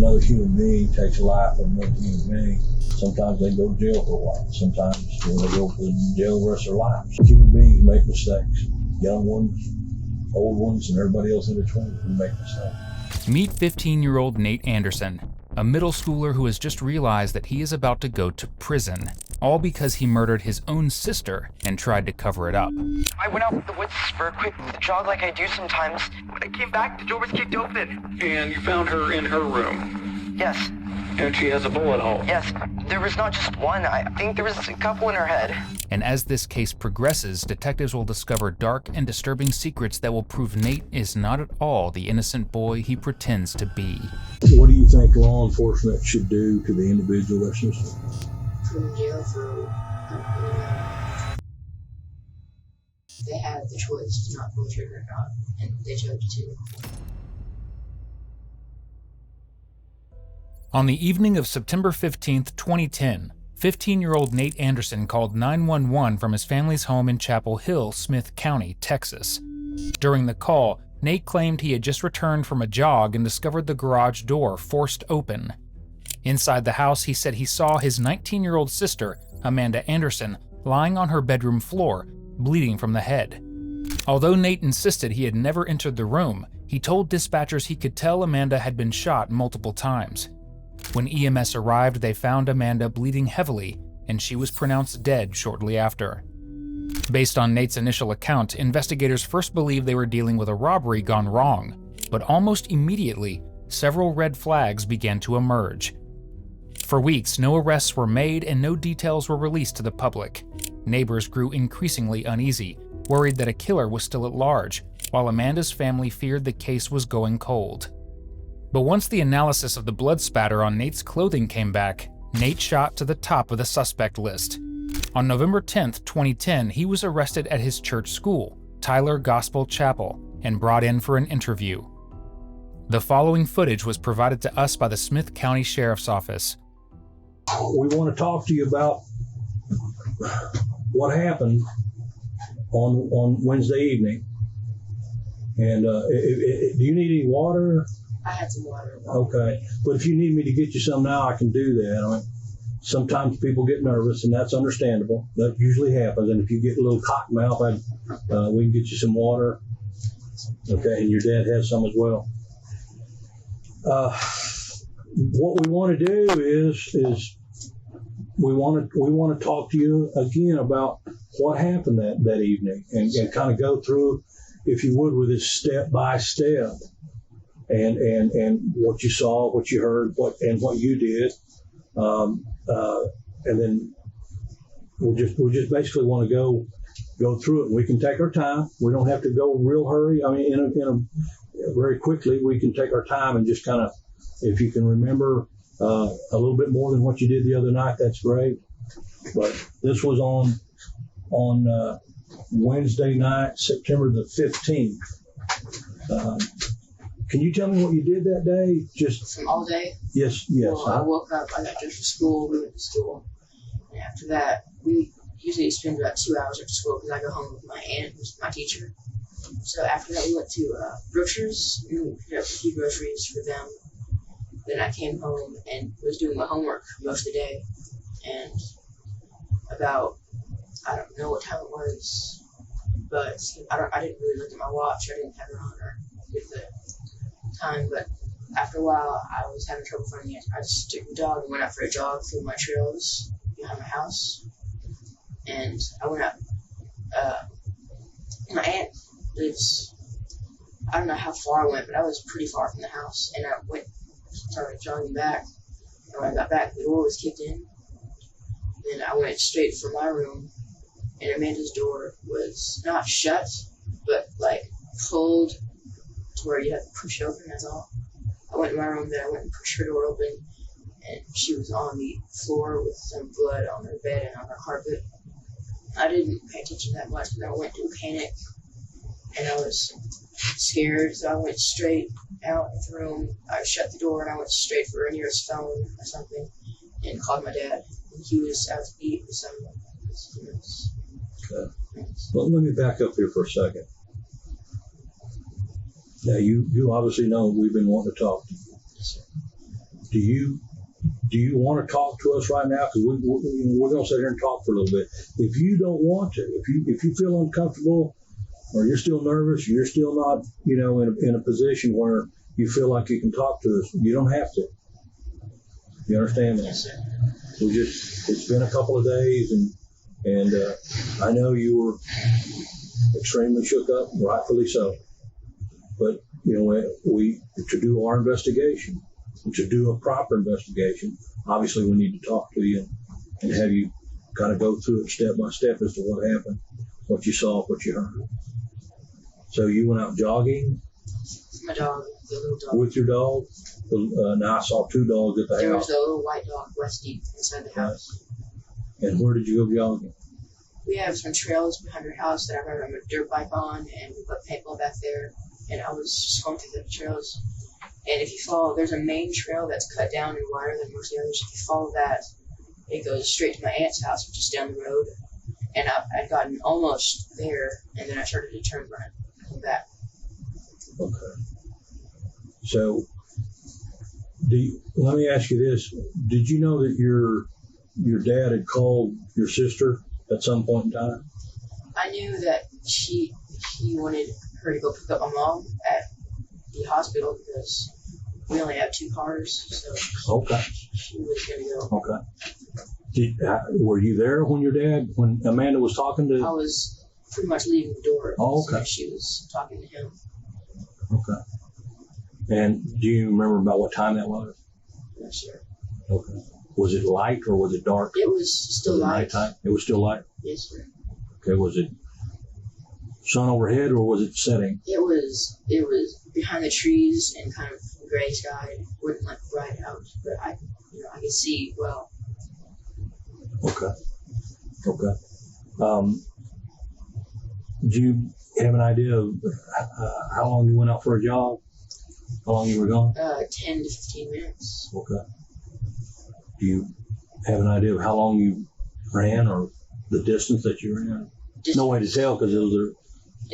another human being takes a life of another human being, sometimes they go to jail for a while. Sometimes they go to jail the rest of their lives. Human beings make mistakes. Young ones, old ones, and everybody else in between who make mistakes. Meet 15-year-old Nate Anderson, a middle schooler who has just realized that he is about to go to prison, all because he murdered his own sister and tried to cover it up. I went out in the woods for a quick jog like I do sometimes. When I came back, the door was kicked open. And you found her in her room? Yes. And she has a bullet hole? Yes. There was not just one. I think there was a couple in her head. And as this case progresses, detectives will discover dark and disturbing secrets that will prove Nate is not at all the innocent boy he pretends to be. What do you think law enforcement should do to the individual that's just put in jail for they had the choice to not pull the trigger or not, and they chose to. On the evening of September 15th, 2010, 15-year-old Nate Anderson called 911 from his family's home in Chapel Hill, Smith County, Texas. During the call, Nate claimed he had just returned from a jog and discovered the garage door forced open. Inside the house, he said he saw his 19-year-old sister, Amanda Anderson, lying on her bedroom floor, bleeding from the head. Although Nate insisted he had never entered the room, he told dispatchers he could tell Amanda had been shot multiple times. When EMS arrived, they found Amanda bleeding heavily, and she was pronounced dead shortly after. Based on Nate's initial account, investigators first believed they were dealing with a robbery gone wrong, but almost immediately, several red flags began to emerge. For weeks, no arrests were made and no details were released to the public. Neighbors grew increasingly uneasy, worried that a killer was still at large, while Amanda's family feared the case was going cold. But once the analysis of the blood spatter on Nate's clothing came back, Nate shot to the top of the suspect list. On November 10, 2010, he was arrested at his church school, Tyler Gospel Chapel, and brought in for an interview. The following footage was provided to us by the Smith County Sheriff's Office. We want to talk to you about what happened on Wednesday evening. And do you need any water? I had some water. Okay, but if you need me to get you some now, I can do that. I mean, sometimes people get nervous, and that's understandable. That usually happens. And if you get a little cotton mouth, we can get you some water. Okay, and your dad has some as well. What we want to do is we want to talk to you again about what happened that evening, and kind of go through, if you would, with this step by step. And what you saw, what you heard, what you did, and then we'll just basically want to go through it. We can take our time. We don't have to go real hurry. I mean, in a very quickly, we can take our time and just kind of, if you can remember a little bit more than what you did the other night, that's great. But this was on Wednesday night, September the 15th. Can you tell me what you did that day? Just all day? Yes. Well, I woke up, I got dressed for school, we went to school. And after that, we usually spend about 2 hours after school because I go home with my aunt, who's my teacher. So after that, we went to Brookshire's and we picked up a few groceries for them. Then I came home and was doing my homework most of the day. And about, I don't know what time it was, but I didn't really look at my watch. I didn't have it on or with the time, but after a while I was having trouble finding it. I just took the dog and went out for a jog through my trails behind my house, and I went out. My aunt lives, I don't know how far I went, but I was pretty far from the house, and I started jogging back, and when I got back the door was kicked in. Then I went straight for my room, and Amanda's door was not shut, but like pulled to where you have to push it open, that's all. I went in my room, then I went and pushed her door open, and she was on the floor with some blood on her bed and on her carpet. I didn't pay attention that much, but I went into a panic, and I was scared, so I went straight out of the room. I shut the door, and I went straight for her nearest phone or something, and called my dad. And he was out to eat with some students. Okay. Well, let me back up here for a second. Now, you obviously know we've been wanting to talk to you. Do you want to talk to us right now? Because we're going to sit here and talk for a little bit. If you don't want to, if you feel uncomfortable, or you're still nervous, you're still not, in a position where you feel like you can talk to us, you don't have to. You understand that? Yes, sir. It's been a couple of days, and I know you were extremely shook up, rightfully so. But, to do our investigation, to do a proper investigation, obviously we need to talk to you and have you kind of go through it step by step as to what happened, what you saw, what you heard. So you went out jogging? My dog, the little dog. With your dog? Now I saw two dogs at the There house. was a little white dog, Rusty, inside the house. And where did you go jogging? We have some trails behind our house that I ride my dirt bike on, and we put paintball back there. And I was just going through the trails. And if you follow, there's a main trail that's cut down and wider than most of the others. If you follow that, it goes straight to my aunt's house, which is down the road. And I'd gotten almost there, and then I started to turn right and come back. Okay. So, let me ask you this. Did you know that your dad had called your sister at some point in time? I knew that he wanted her to go pick up my mom at the hospital because we only have 2 cars, so Okay. she was going to go. Okay. Were you there when Amanda was talking to? I was pretty much leaving the door. Oh, okay. So she was talking to him. Okay. And do you remember about what time that was? Not sure. Okay. Was it light or was it dark? It was still Was it light. nighttime? It was still light? Yes, sir. Okay. Was it sun overhead or was it setting? It was behind the trees and kind of gray sky. It wasn't like bright out, but I could see well. Okay. Do you have an idea of how long you went out for a jog? How long you were gone? 10 to 15 minutes. Okay. Do you have an idea of how long you ran or the distance that you ran? No way to tell because those are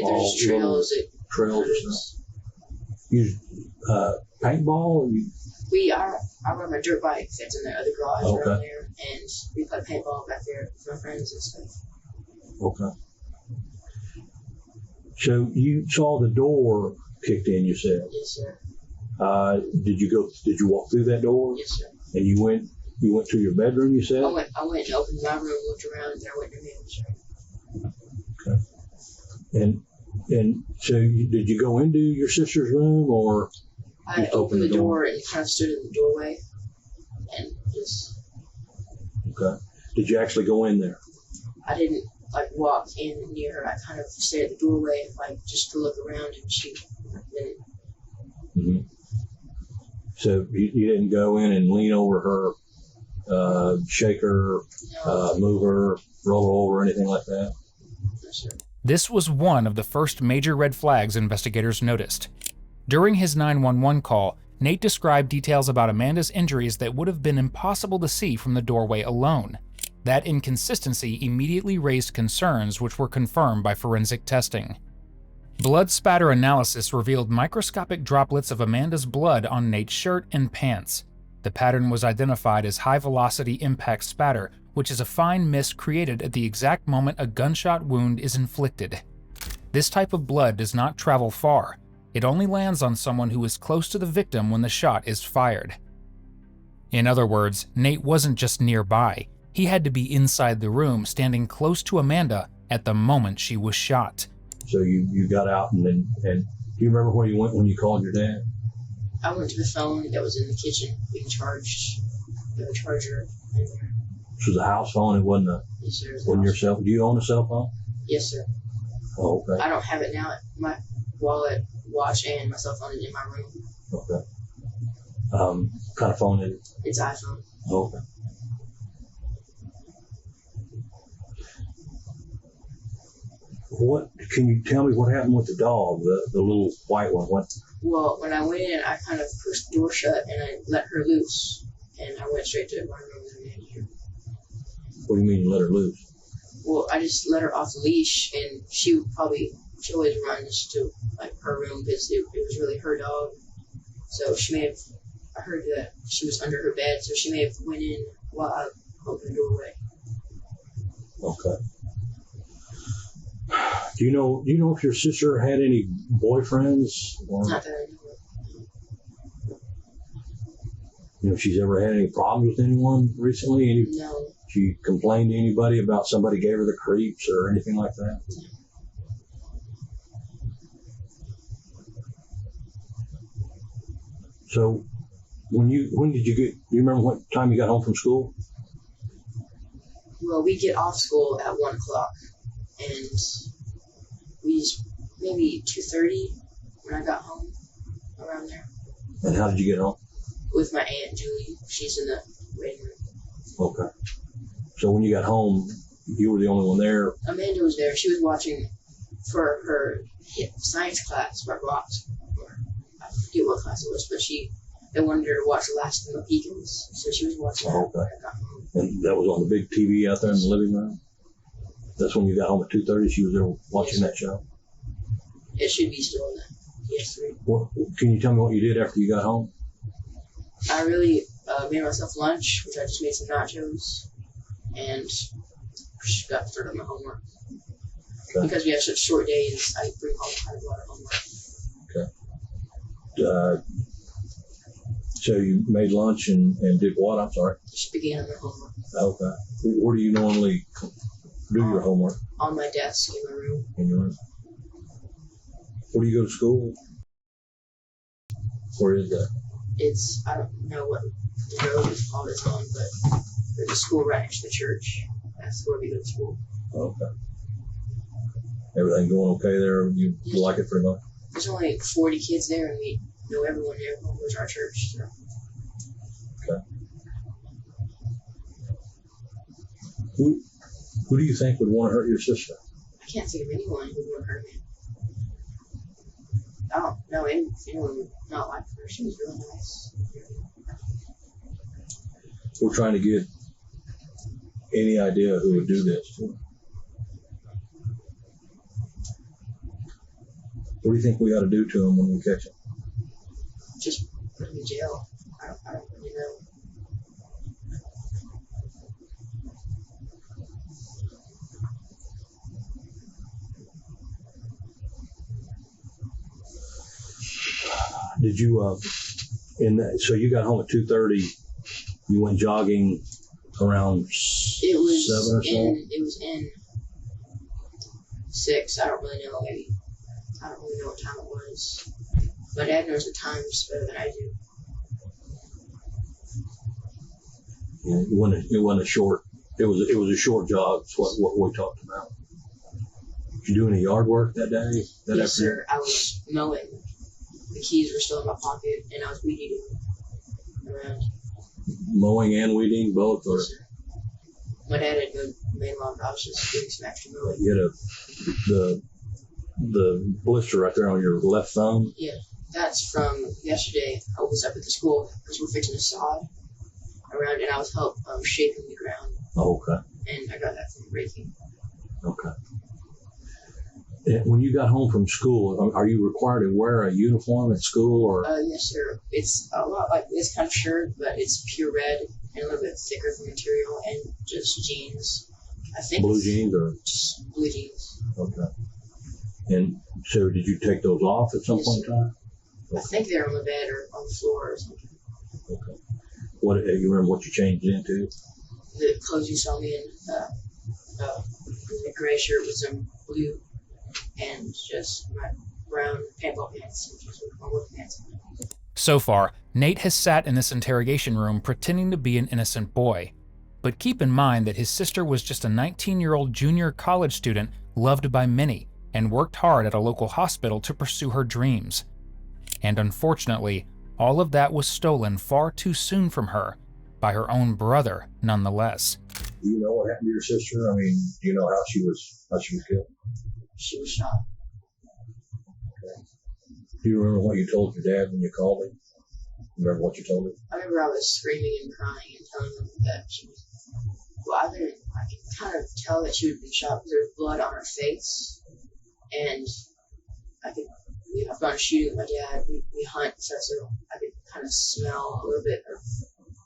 all There's trails. trails and stuff. You paintball? I ride my dirt bike that's in the other garage Okay. around there, and we play paintball back there with my friends and stuff. Okay. So you saw the door kicked in, you said. Yes, sir. Did you walk through that door? Yes, sir. And you went to your bedroom, you said? I went and opened my room, looked around, and there went your man. Okay. And so did you go into your sister's room or? I opened the door and kind of stood in the doorway and just. Okay. Did you actually go in there? I didn't walk in near her. I kind of stayed at the doorway, just to look around, and she didn't. Mm-hmm. So you didn't go in and lean over her, shake her, move her, roll her over, anything like that? No, sir. This was one of the first major red flags investigators noticed. During his 911 call, Nate described details about Amanda's injuries that would have been impossible to see from the doorway alone. That inconsistency immediately raised concerns which were confirmed by forensic testing. Blood spatter analysis revealed microscopic droplets of Amanda's blood on Nate's shirt and pants. The pattern was identified as high-velocity impact spatter, which is a fine mist created at the exact moment a gunshot wound is inflicted. This type of blood does not travel far. It only lands on someone who is close to the victim when the shot is fired. In other words, Nate wasn't just nearby. He had to be inside the room, standing close to Amanda at the moment she was shot. So you got out and do you remember where you went when you called your dad? I went to the phone that was in the kitchen being charged. We have a charger in there. This was a house phone. It wasn't Yes, sir. wasn't your cell. Do you own a cell phone? Yes, sir. Oh, okay. I don't have it now. My wallet, watch, and my cell phone is in my room. Okay. Kind of phone is it? It's iPhone. Oh, okay. What can you tell me? What happened with the dog, the little white one? What? Well, when I went in, I kind of pushed the door shut and I let her loose, and I went straight to my room and in here. What do you mean you let her loose? Well, I just let her off the leash, and she always runs to her room because it was really her dog. So she may have I heard that she was under her bed, so she may have went in while I opened the doorway. Okay. Do you know if your sister had any boyfriends? Or, Not that I know of. if she's ever had any problems with anyone recently? No. She complained to anybody about somebody gave her the creeps or anything like that? So, when did you get? Do you remember what time you got home from school? Well, we get off school at 1 o'clock, and maybe 2:30 when I got home, around there. And how did you get home? With my Aunt Julie. She's in the waiting room. Okay. So when you got home, you were the only one there. Amanda was there. She was watching for her science class, I forget what class it was, but they wanted her to watch The Last of the Mohicans, so she was watching that when I got home. And that was on the big TV out there in the living room? That's when you got home at 2:30, she was there watching that show? It should be still in the PS3. Can you tell me what you did after you got home? I really made myself lunch, which I just made some nachos, and got started on my homework. Okay. Because we have such short days, I bring home quite a lot of homework. Okay. So you made lunch and did what? I'm sorry. Just began on my homework. Okay. Where do you normally do your homework? On my desk in my room. In your room. Where do you go to school? Where is that? I don't know what the road is called it's on, but there's a school right next to the church. That's where we go to school. Okay. Everything going okay there? You like it pretty much? There's only 40 kids there, and we know everyone there. Everyone goes to our church. So. Okay. Who do you think would want to hurt your sister? I can't think of anyone who would want to hurt me. I don't know anyone would not like her. She was really nice. We're trying to get any idea who would do this to her. What do you think we ought to do to him when we catch him? Just put him in jail. I don't really know. Did you so you got home at 2:30? You went jogging around 7 or so? It was in 6. I don't really know. Maybe I don't really know what time it was. My dad knows the times better than I do. Yeah, it wasn't a short. It was a short jog. That's what we talked about. Did you do any yard work that day? Yes, sir. I was mowing. The keys were still in my pocket, and I was weed eating around. Mowing and weeding, both? Or? Yes, sir. My dad had no main lawn, but I was just doing some extra mowing. You had the blister right there on your left thumb? Yeah, that's from yesterday. I was up at the school because we're fixing a sod around, and I was shaping the ground. Oh, okay. And I got that from raking. Okay. When you got home from school, are you required to wear a uniform at school, or? Yes, sir. It's a lot like this kind of shirt, but it's pure red and a little bit thicker for material, and just jeans. I think blue jeans or just blue jeans. Okay. And so, did you take those off at some point in time? Okay. I think they're on the bed or on the floor or something. Okay. What you remember? What you changed into? The clothes you saw me in, the gray shirt with some blue. And just my brown paintball pants, which is my work pants. So far, Nate has sat in this interrogation room pretending to be an innocent boy. But keep in mind that his sister was just a 19-year-old junior college student loved by many and worked hard at a local hospital to pursue her dreams. And unfortunately, all of that was stolen far too soon from her, by her own brother nonetheless. Do you know what happened to your sister? I mean, do you know how she was killed? She was shot. Okay. Do you remember what you told your dad when you called him? Remember what you told him? I remember I was screaming and crying and telling him that she was. Well, I could kind of tell that she had been shot because there was blood on her face, and I've gone shooting with my dad. We hunt, so I could kind of smell a little bit of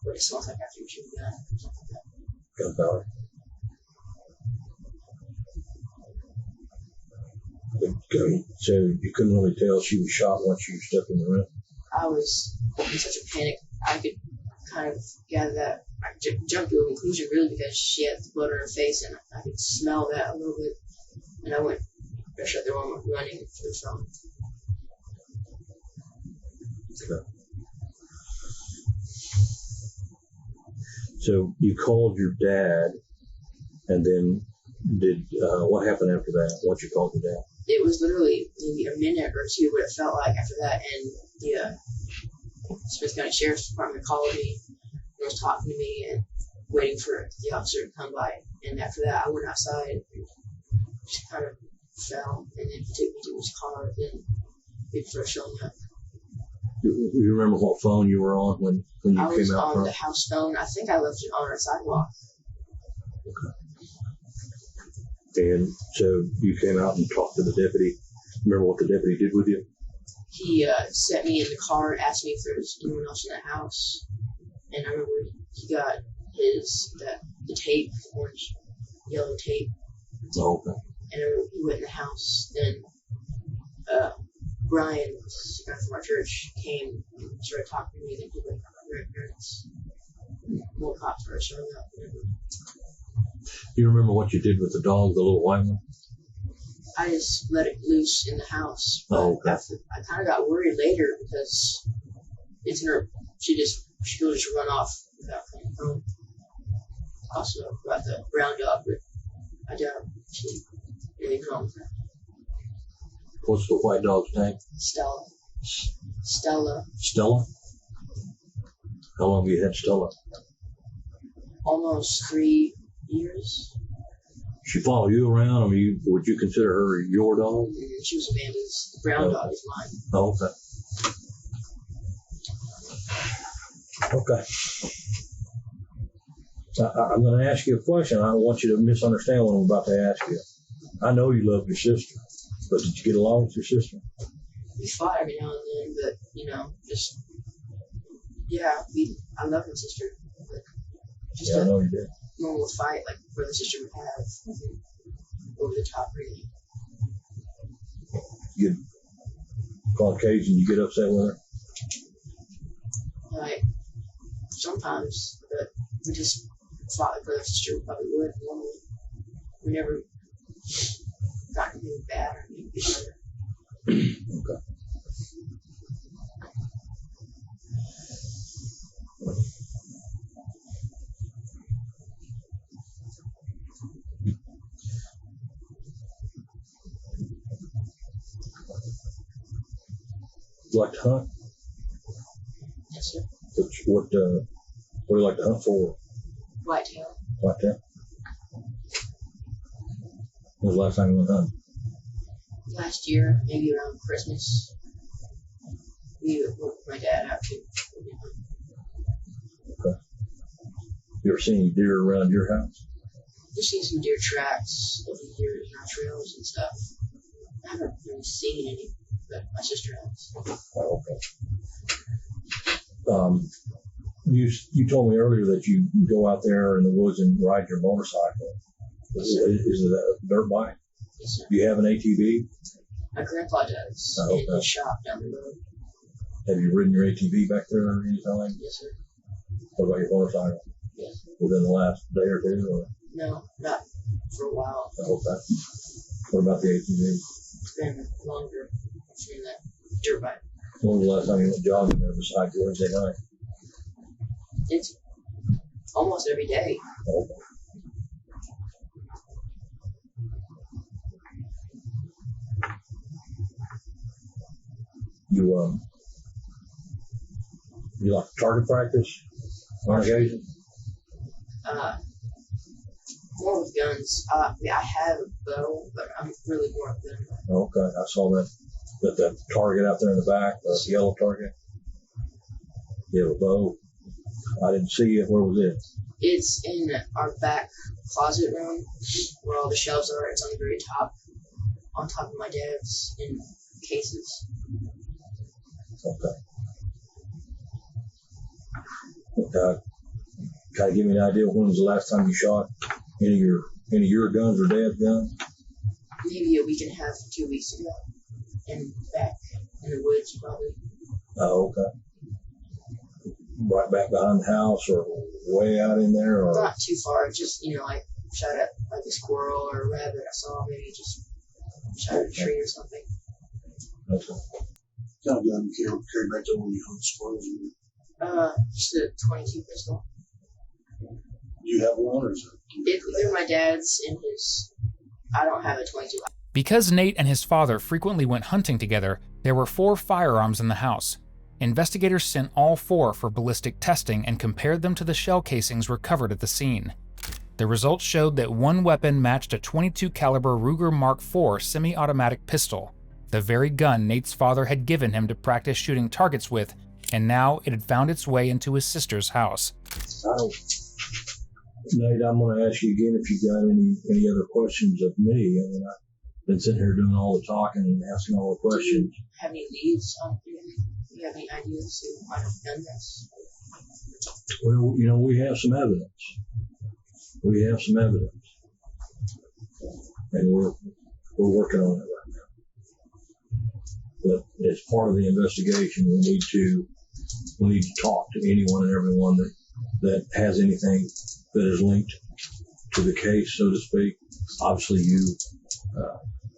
what it smells like after you shoot a gun or something like that. Gunpowder. So you couldn't really tell she was shot once you stepped in the room? I was in such a panic, I could kind of gather that. I jumped to a conclusion really because she had the blood on her face and I could smell that a little bit. And I went, I shut the door running to the phone. Okay. So you called your dad, and then what happened after that, once you called your dad? It was literally maybe a minute or two what it felt like after that, and the Smith County Sheriff's Department called me and was talking to me and waiting for the officer to come by. And after that, I went outside and just kind of fell, and then he took me to his car, and he first showed me up. You remember what phone you were on when you came out? I was on the house phone. I think I left it on our sidewalk. Okay. And so you came out and talked to the deputy. Remember what the deputy did with you? He set me in the car and asked me if there was anyone else in the house. And I remember he got the tape, orange, yellow tape. Oh, okay. And I remember he went in the house. Then Brian, who's a guy from our church, came and started talking to me. Then he went to my grandparents. More cops started showing up. Do you remember what you did with the dog, the little white one? I just let it loose in the house. But Oh, okay. I kind of got worried later because she'll just run off without coming home. Also about the brown dog, but I doubt she'll really come home. What's the white dog's name? Stella. Stella? How long have you had Stella? Almost 3 years. She follow you around? I mean, would you consider her your dog? She was Amanda's. The brown dog is mine. Oh, okay. Okay. I'm going to ask you a question. I don't want you to misunderstand what I'm about to ask you. I know you love your sister, but did you get along with your sister? We fought every now and then, but, I love my sister. But just Yeah, I know you did. normal fight, like brother sister would have, nothing over the top, really. You on occasion you get upset with her? Like, sometimes, but we just fought like brother sister probably would normally. We never got anything bad or anything each other. Okay. You like to hunt? Yes, sir. What do you like to hunt for? Whitetail. Whitetail? When was the last time you went hunting? Last year, maybe around Christmas, we went with my dad out to. Okay. You ever seen any deer around your house? Just seen some deer tracks over the years on trails and stuff. I haven't really seen any, but my sister has. Oh, okay. You told me earlier that you go out there in the woods and ride your motorcycle. Is it a dirt bike? Yes, sir. Do you have an ATV? My grandpa does. Oh, okay. In his shop down the road. Have you ridden your ATV back there any time? Yes, sir. What about your motorcycle? Yes. Within the last day or two? Or? No, not for a while. Oh, okay. What about the ATV? It's been longer than that dirt bike. When was the last time you went jogging there besides Wednesday night? It's almost every day. Oh, okay. You like target practice on occasion? More with guns. I have a bow, but I'm really more of a gun guy. Okay, I saw that target out there in the back, the yellow target. You have a bow. I didn't see it. Where was it? It's in our back closet room where all the shelves are. It's on the very top, on top of my dad's in cases. Okay. Kind of give me an idea when was the last time you shot any of your guns or Dad's guns? Maybe a week and a half, 2 weeks ago. And back in the woods, probably. Oh, okay. Right back behind the house or way out in there? Or not too far, just, like shot at like a squirrel or a rabbit I saw, maybe just shot at a tree or something. Okay. What kind of gun you carry back there when you hunt squirrels? Just a 22 pistol. Do you have one, or is it? They're my dad's and his. I don't have a 22. Because Nate and his father frequently went hunting together, there were 4 firearms in the house. Investigators sent all 4 for ballistic testing and compared them to the shell casings recovered at the scene. The results showed that one weapon matched a .22 caliber Ruger Mark IV semi-automatic pistol, the very gun Nate's father had given him to practice shooting targets with, and now it had found its way into his sister's house. Nate, I'm going to ask you again if you got any other questions of me. I mean, I've been sitting here doing all the talking and asking all the questions. Do you have any leads on anything? Do you have any ideas who might have done this? Well, we have some evidence. And we're working on it right now. But as part of the investigation, we need to talk to anyone and everyone that has anything that is linked to the case, so to speak. Obviously, you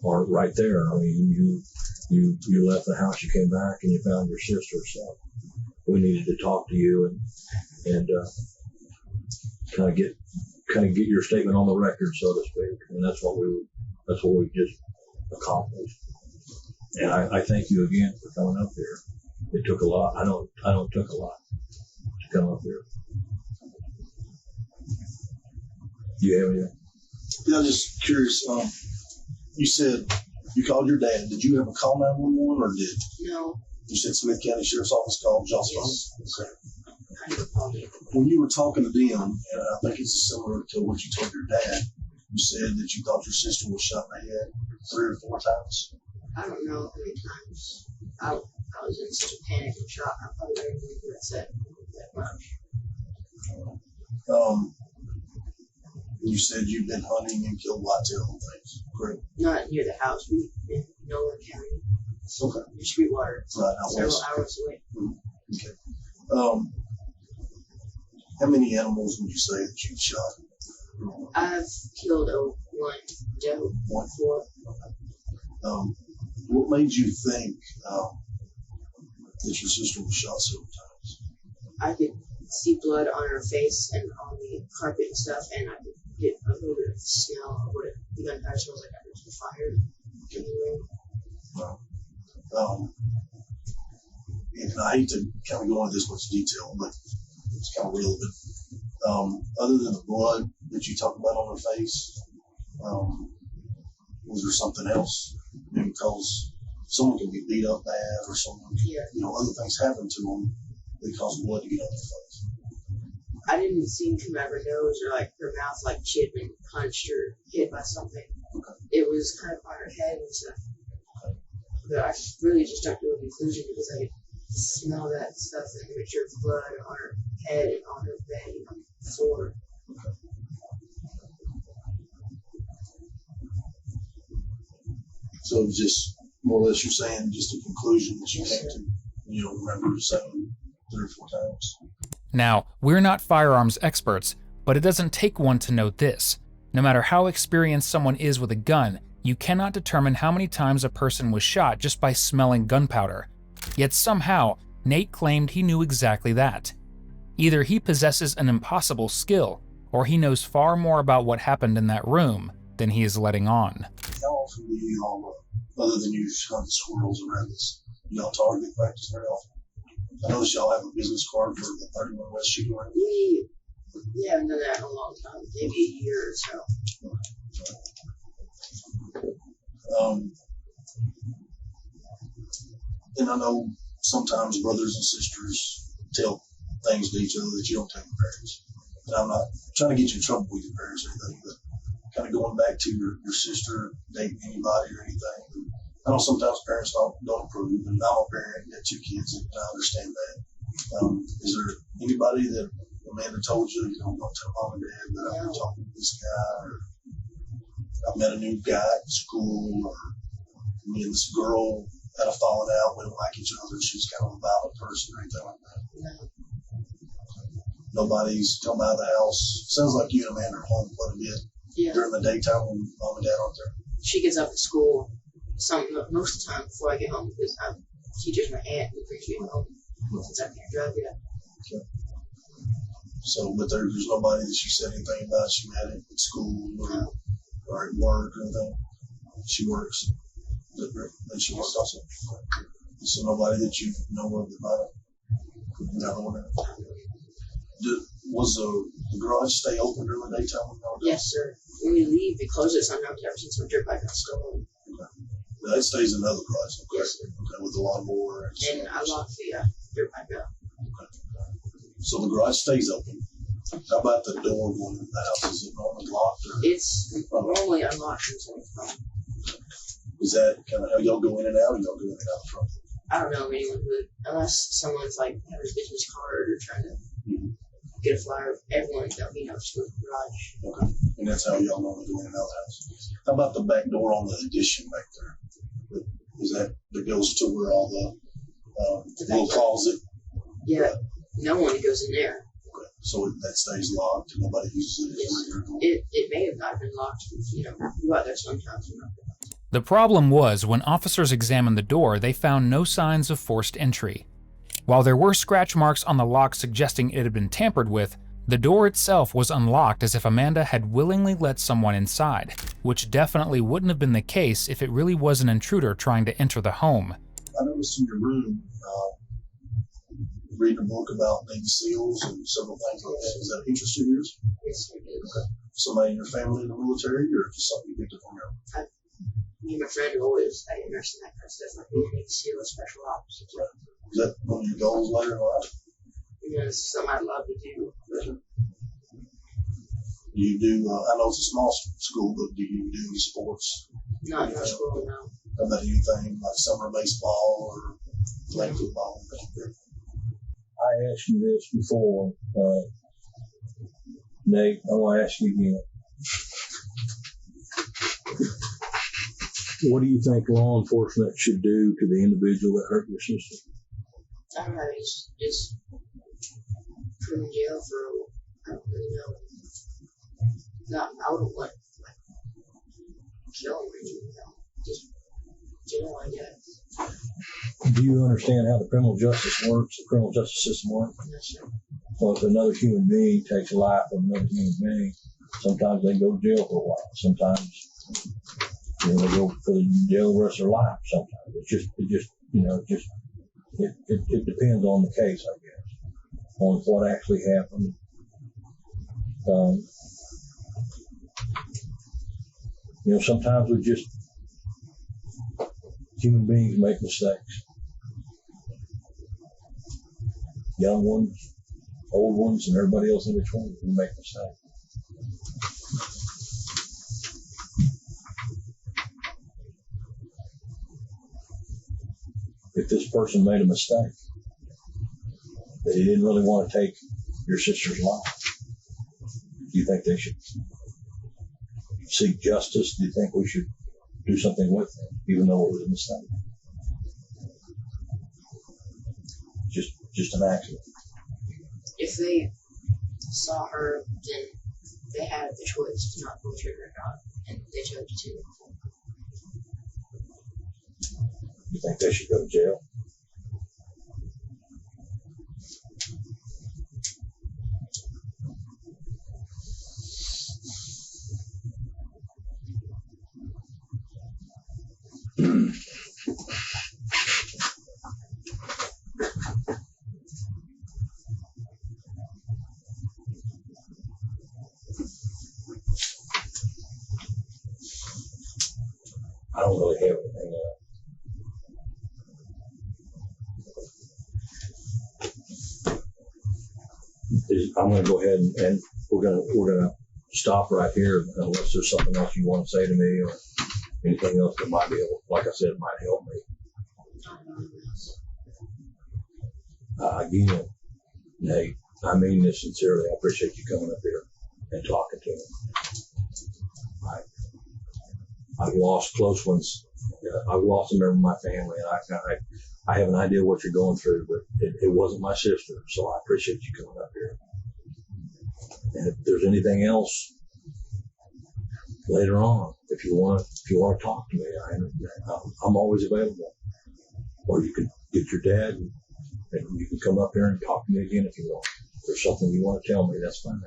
are right there. I mean, you left the house, you came back, and you found your sister. So we needed to talk to you and kind of get your statement on the record, so to speak. And that's what we just accomplished. And I thank you again for coming up here. It took a lot. I know it took a lot to come up here. You have anything? Yeah, I'm just curious. You said you called your dad. Did you ever call 911 or did? No. You said Smith County Sheriff's Office called y'all's phone? Yes. Okay. I never called it. When you were talking to them, and I think it's similar to what you told your dad, you said that you thought your sister was shot in the head 3 or 4 times. I don't know how many times. I was in such a panic and shock. I probably don't even remember what I said that much. You said you've been hunting and killed whitetail and things, correct? Not near the house. We've been in Nolan County. Okay. In Sweetwater. Right, out Several west. hours away. Okay. How many animals would you say that you've shot? I've killed one doe before. What made you think that your sister was shot several times? I could see blood on her face and on the carpet and stuff, and I could get a little bit of the smell of what the gunfire smells like after it's fired in the room. And I hate to kind of go into this much detail, but it's kind of relevant. Other than the blood that you talked about on her face, was there something else? I mean, because someone can be beat up bad, or someone, other things happen to them that cause blood to get on their face. I didn't see him come out of her nose or like her mouth like she had been punched or hit by something. Okay. It was kind of on her head and stuff. But I really just jumped to a conclusion because I could smell that stuff and the mixture of blood on her head and on her bed and on the floor. Okay. So it was just more or less you're saying just a conclusion that you came to, you don't remember saying 3 or 4 times. Now, we're not firearms experts, but it doesn't take one to know this. No matter how experienced someone is with a gun, you cannot determine how many times a person was shot just by smelling gunpowder. Yet somehow, Nate claimed he knew exactly that. Either he possesses an impossible skill, or he knows far more about what happened in that room than he is letting on. How often do you all, other than you hunt squirrels and rabbits, y'all target practice very often? I notice y'all have a business card for the 31 West shooting range. We haven't done that in a long time, maybe a year or so. And I know sometimes brothers and sisters tell things to each other that you don't tell your parents. And I'm not trying to get you in trouble with your parents or anything, but kind of going back to your sister dating anybody or anything. I know sometimes parents don't approve, and I'm a parent, got 2 kids, and I understand that. Is there anybody that Amanda told you, don't tell mom and dad that I've been talking to this guy, or I met a new guy at school, or me and this girl had a falling out, we don't like each other, she's kind of a violent person or anything like that? No. Nobody's come out of the house. Sounds like you and Amanda are home quite a bit Yeah. during the daytime when mom and dad aren't there. She gets up at school most of the time before I get home because she teaches my aunt who brings me home since I can't drive yet. Okay. So, but there's nobody that she said anything about. She met at school or at work or anything. She works. Then she works also. So nobody that you know of that might have got on there. Was the garage stay open during the daytime? Yes, sir. When we leave, we close it sometimes ever since my dirt bike got stolen. Okay. Now, it stays in another garage, okay? Yes, sir. Okay, with the lawnmower And I locked the dirt bike up. Okay. So the garage stays open. How about the door going into the house? Is it normally locked? Or? It's normally unlocked until it's home. Is that kind of how y'all go in and out, or y'all go in and out the front? I don't know if anyone would, unless someone's like have a business card or trying to get a flyer. Everyone that we know is to the garage. Okay. And that's how y'all normally go in and out of the house. How about the back door on the addition back there? Is that goes to where all the little closet? Yeah. No one goes in there. Okay. So that stays locked. Nobody uses it as a regular door? It may have not been locked. You know, we go out there sometimes. The problem was, when officers examined the door, they found no signs of forced entry. While there were scratch marks on the lock suggesting it had been tampered with, the door itself was unlocked as if Amanda had willingly let someone inside, which definitely wouldn't have been the case if it really was an intruder trying to enter the home. I noticed in your room, reading a book about Navy SEALs and several things like that. Is that an interest of yours? Yes, it is. Okay. Somebody in your family in the military, or just something you picked up on your own? Me and my friend are always at nursing that kind of stuff, like being Navy SEAL or special ops. Right. Is that one of your goals later in life? You know, it's something I'd love to do. You do, I know it's a small school, but do you do any sports? Not in our school, no. How about anything like summer baseball or flag football? I asked you this before, Nate. I want to ask you again. What do you think law enforcement should do to the individual that hurt your sister? I don't know, just put him in jail for, I don't really know. I wouldn't want, kill him or anything, just jail, I guess. Do you understand how the criminal justice works, the criminal justice system works? Yes, sir. So if another human being takes a life of another human being, sometimes they go to jail for a while. Sometimes, they go for the jail the rest of their life. Sometimes it depends on the case, I guess, on what actually happened. Sometimes human beings make mistakes. Young ones, old ones, and everybody else in between, we make mistakes. If this person made a mistake, that he didn't really want to take your sister's life, do you think they should seek justice? Do you think we should do something with them, even though it was a mistake? Just an accident. If they saw her, then they had the choice to not pull the trigger or not, and they chose to. You think they should go to jail? I don't really have anything else. I'm going to go ahead and we're going to stop right here unless there's something else you want to say to me or anything else that might be able, like I said, might help me. Again, Nate, I mean this sincerely. I appreciate you coming up here and talking to me. I've lost close ones. I've lost a member of my family, and I have an idea what you're going through, but it wasn't my sister, so I appreciate you coming up here. And if there's anything else later on, if you want to talk to me, I'm always available. Or you can get your dad, and you can come up here and talk to me again if you want. If there's something you want to tell me, that's fine.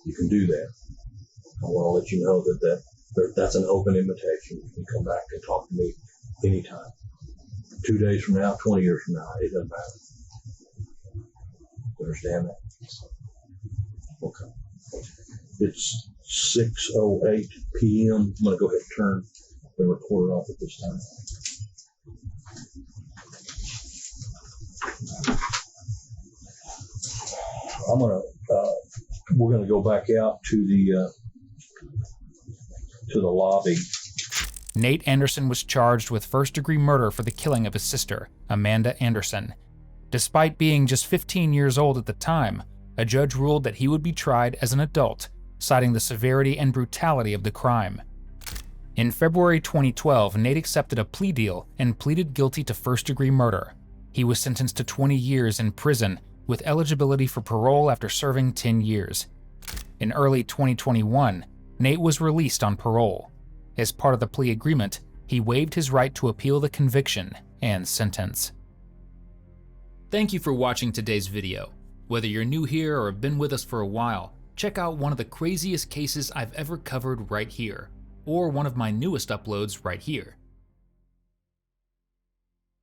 You can do that. I want to let you know that's an open invitation. You can come back and talk to me anytime. 2 days from now, 20 years from now, it doesn't matter. You understand that? Okay. It's 6:08 p.m. I'm going to go ahead and turn the recorder off at this time. We're going to go back out to the lobby. Nate Anderson was charged with first-degree murder for the killing of his sister, Amanda Anderson. Despite being just 15 years old at the time, a judge ruled that he would be tried as an adult, citing the severity and brutality of the crime. In February 2012, Nate accepted a plea deal and pleaded guilty to first-degree murder. He was sentenced to 20 years in prison, with eligibility for parole after serving 10 years. In early 2021, Nate was released on parole. As part of the plea agreement, he waived his right to appeal the conviction and sentence. Thank you for watching today's video. Whether you're new here or have been with us for a while, check out one of the craziest cases I've ever covered right here, or one of my newest uploads right here.